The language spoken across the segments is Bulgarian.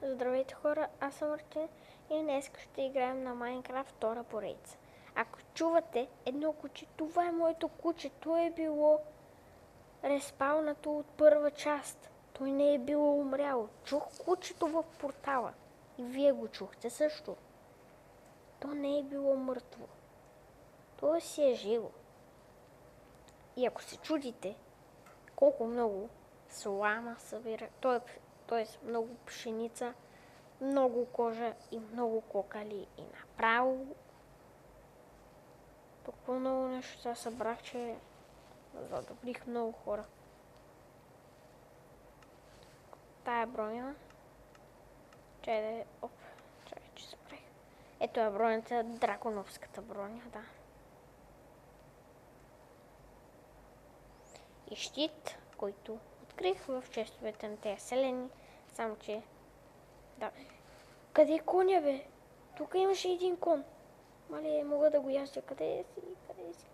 Здравейте хора, аз съм Мартин и днес ще играем на Майнкрафт втора поредица. Ако чувате едно куче, това е моето куче. То е било респаунато от първа част. Той не е било умряло. Чух кучето в портала. И вие го чухте също. То не е било мъртво. То си е живо. И ако се чудите колко много слама събира, т.е. много пшеница, много кожа и много кокали и направо толкова много неща събрах, че задобрих много хора. Тая броня, че спрех. Ето е бронята, драконовската броня, да. И щит, който открих в честовете на тези селени, само че... Да. Къде е коня, бе? Тук имаше един кон. Мале, мога да го яздя. Къде си?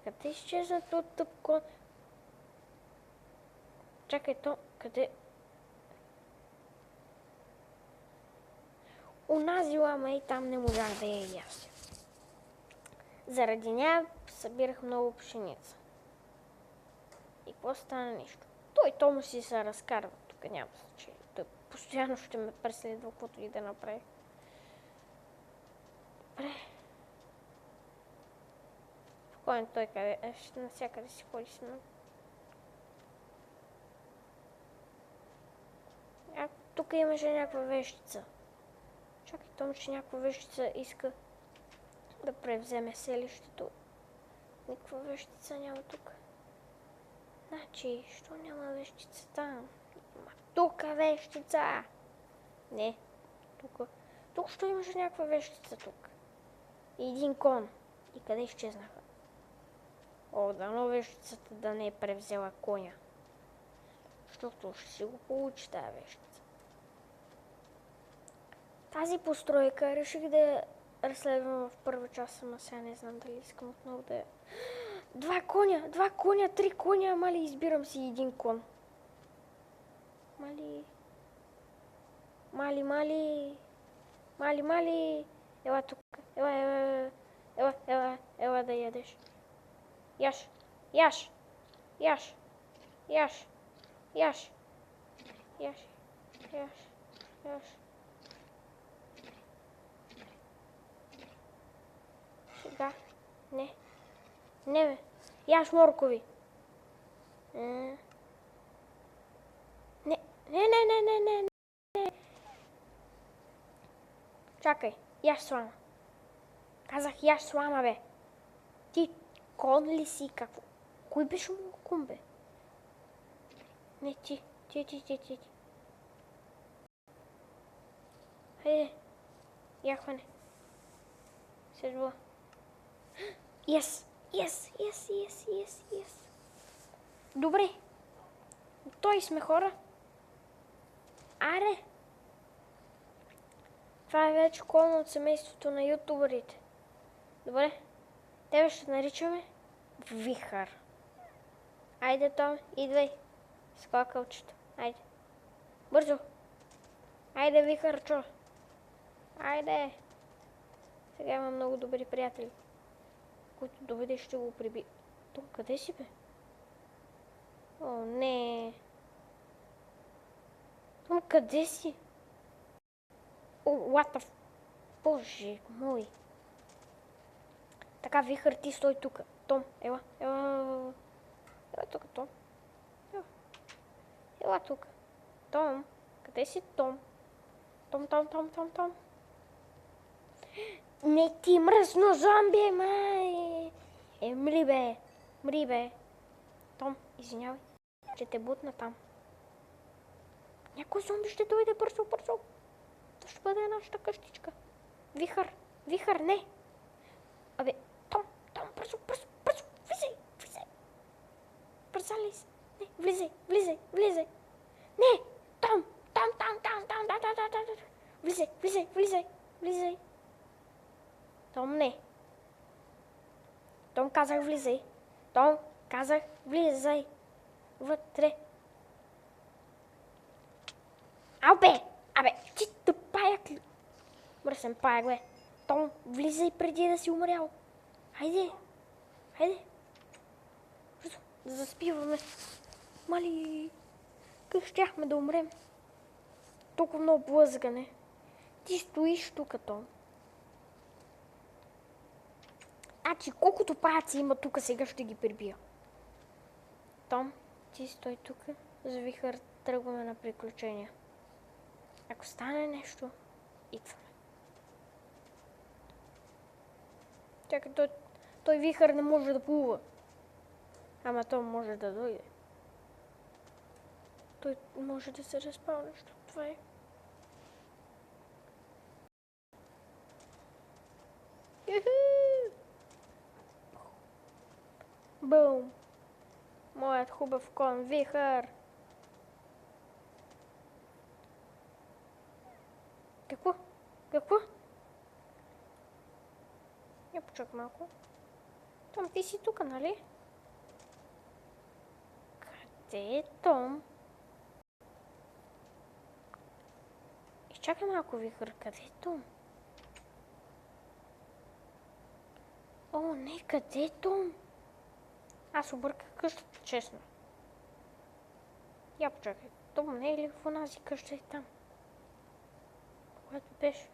Къде изчезна този тъп кон? Чакай, къде? Унази лама и там не можах да я яздя. Заради нея събирах много пшеница. И какво стана нещо? Той му си се разкарва. Тук няма значение. Той постоянно ще ме преследва, каквото и да направи. Добре. Спокойно той къде? Ще навсякъде си ходи с мен. Тук имаше някаква вещица. Чакай, Том, че някаква вещица иска да превземе селището. Никаква вещица няма тук. Значи, що няма вещица там? Тук вещица! Не, тук. Тук що имаше някаква вещица тук. И един кон. И къде изчезнаха? Дано вещицата да не е превзела коня. Защото ще си го получи тая вещица. Тази постройка реших да я разследвам в първа част, ама сега не знам дали искам отново да я... Два коня, 3 коня, мали избирам си един кон. Мали. Ела тук. Ела да ядеш. Яш. Сега. Не бе. Яш моркови. Не. Чакай, яш слама. Казах яш слама, бе. Ти кон ли си? Какво? Кой беше му кон, бе? Не, ти. Хайде. Я хване. Седва. Yes. Добре. Той сме хора. Аре. Това е вече клон от семейството на ютуберите. Добре. Тебе ще наричаме Вихър. Айде, Том, идвай. Скакалчето. Айде. Бързо. Айде, Вихърчо. Айде. Сега имам много добри приятели, които доведе ще го приби. Том, къде си, бе? О, не. Том, къде си? О, what the... Боже мой. Така, Вихър, ти стой тук. Том, ела тук, Том. Ела тук. Том, къде си, Том? Том. Не ти мръсно зомби, май! Мри бе. Том, извинявай, че те бутна там. Някой зомби ще дойде бързо. Това ще бъде нашата къщичка. Вихър, не! Абе, Том, бързо, влизай! Бързали си! Не, влизай! Не! Том! Влизай! Том, не! Том, казах влизай! Вътре! Ау бе! Абе, ти паяк ли? Мръсен паяк, бе. Том, влизай преди да си умрял. Хайде. Хайде. Бързо, да заспиваме. Мали, как щяхме да умрем? Толкова много блъзгане. Ти стоиш тук, Том. Колкото паяци има тук, сега ще ги прибия. Том, ти стой тук. За Вихър тръгваме на приключения. Ако стане нещо, идваме. Чакай, той Вихър не може да плува. Ама той може да дойде. Той може да се разпал нещо. Това е. Бум! Моят хубав кон Вихър. Какво? Какво? Я почак малко. Том, ти си тук, нали? Къде е Том? Изчакай малко, Вихър. Къде е Том? О, не, къде е Том? Аз обърках къщата, честно. Я почакай. Том не е ли в онази къща и там? Което беше?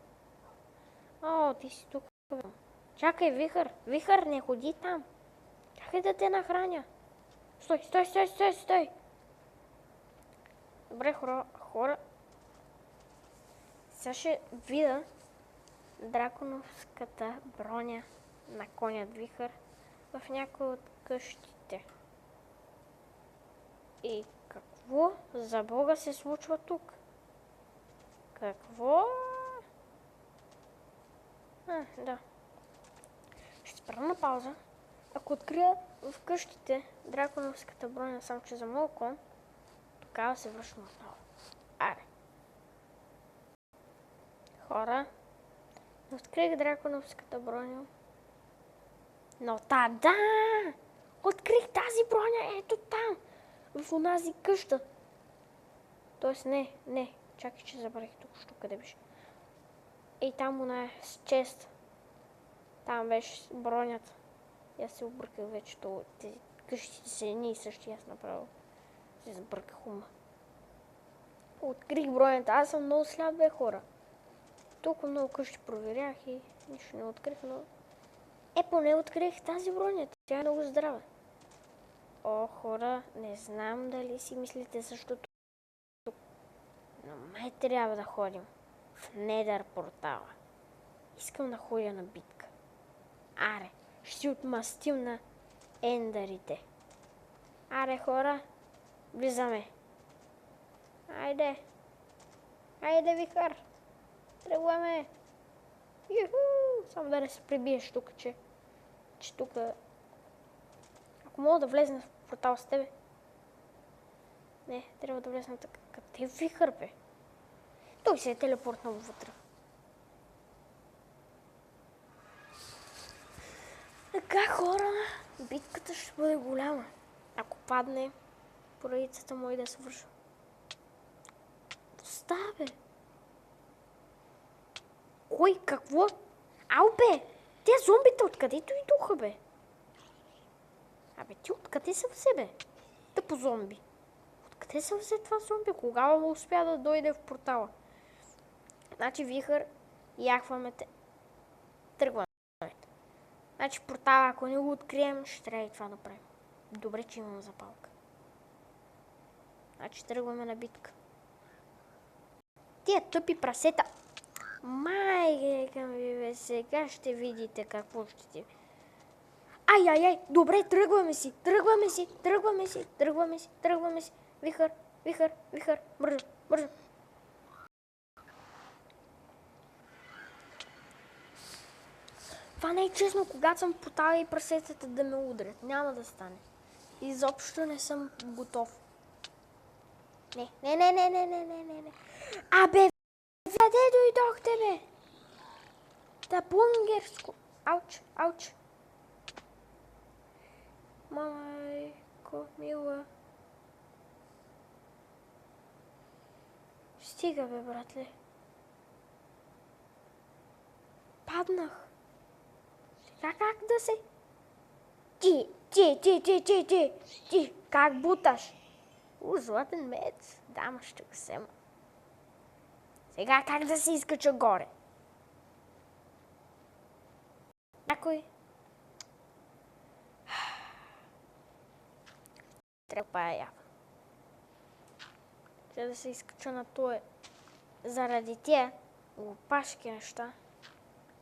О, ти си тук. Чакай, Вихър. Вихър, не ходи там. Чакай да те нахраня. Стой, стой, стой, стой, стой. Добре, хора. Сега ще видя драконовската броня на конят Вихър в някои от къщите. И какво за Бога се случва тук? Какво? Да. Ще спра на пауза. Ако открия в къщите драконовската броня, само че за моят кон, тогава се връщам отново. Аре. Хора, открих драконовската броня. Но да! Открих тази броня, ето там! В онази къща. Тоест не. Чакай, че забравих тук, къде беше. Ей, там она е с чест. Там беше бронята. И аз се обърках вече. Тези къщите са едни и същи. Аз направо се забърках ума. Открих бронята. Аз съм много сляп, бе, хора. Толкова много къщи проверях и нищо не открих, но... поне открих тази броня. Тя е много здрава. О, хора, не знам дали си мислите същото. Но май трябва да ходим в Недър портала. Искам да ходя на битка. Аре, ще си отмъстим на ендарите. Аре, хора, влизаме. Айде. Айде, Вихър. Тръгваме. Юху! Само да не се прибиеш тук, че тук... Ако мога да влезна в портал с тебе. Не, трябва да влезна така. Къде е Вихър, бе? Той се е телепортнал вътре. Така, хора, битката ще бъде голяма. Ако падне, поредицата му и да свърша. Става, бе! Кой? Какво? Ау, бе! Те зомбите откъде дойдоха, бе? Абе, ти откъде са взе, бе? Тъпо зомби. Откъде са взе това зомби? Кога успя да дойде в портала? Значи, Вихър, яхваме те. Тръгваме. Значи, портала, ако не го открием, ще трябва и това да правим. Добре, че имам запалка. Значи, тръгваме на битка. Тия тъпи прасета. Майка ми, бе, сега ще видите какво ще ти... Ай, добре, тръгваме си. Вихър, бързо. Това не е честно, когато съм потала и прасетата да ме удрят. Няма да стане. Изобщо не съм готов. Не. Абе, къде дойдохте, бе? Да бунгерско. Ауч. Майко, мила. Стига, бе, братле. Паднах. Сега как да се... Ти, как буташ? Златен мец. Дама, ще го взема. Сега как да се изкача горе? Някой? Трябва да я. Ще да се изкача на това. Заради тия глупашки неща.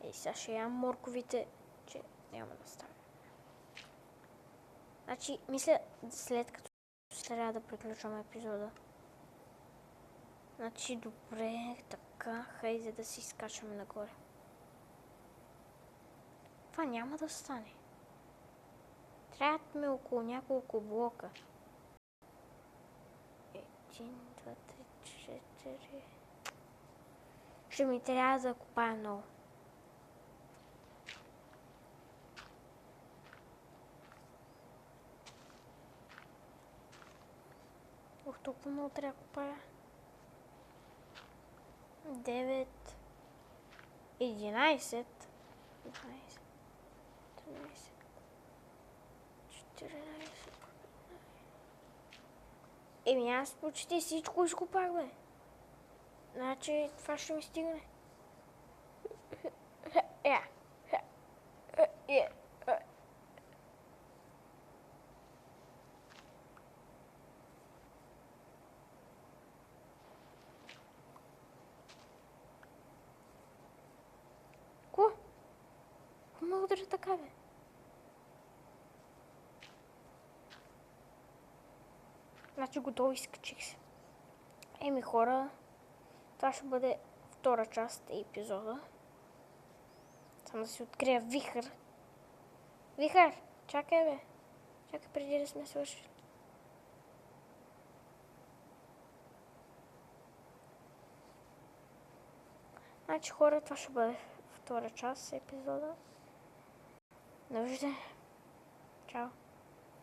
Ей, сега ще ям морковите, че няма да стане. Значи, мисля, след като трябва да приключваме епизода. Значи, добре, така, хайде да си изкачаме нагоре. Това няма да стане. Трябват ми около няколко блока. 1, 2, 3, 4... Ще ми трябва да копая много. Ох, толкова много трябва да копая. 9, 11, 12, 13, 14. Еми аз почти всичко изкопах, бе. Значи това ще ми стигне. Ко? Мога да така, бе. Значи готово, изкачих се. Еми хора, това ще бъде втора част на епизода. Само да си открия вихър. Вихър, чакай, бе. Чакай преди да сме свършили. Значи хора, това ще бъде втора част на епизода. Довиждане. Чао.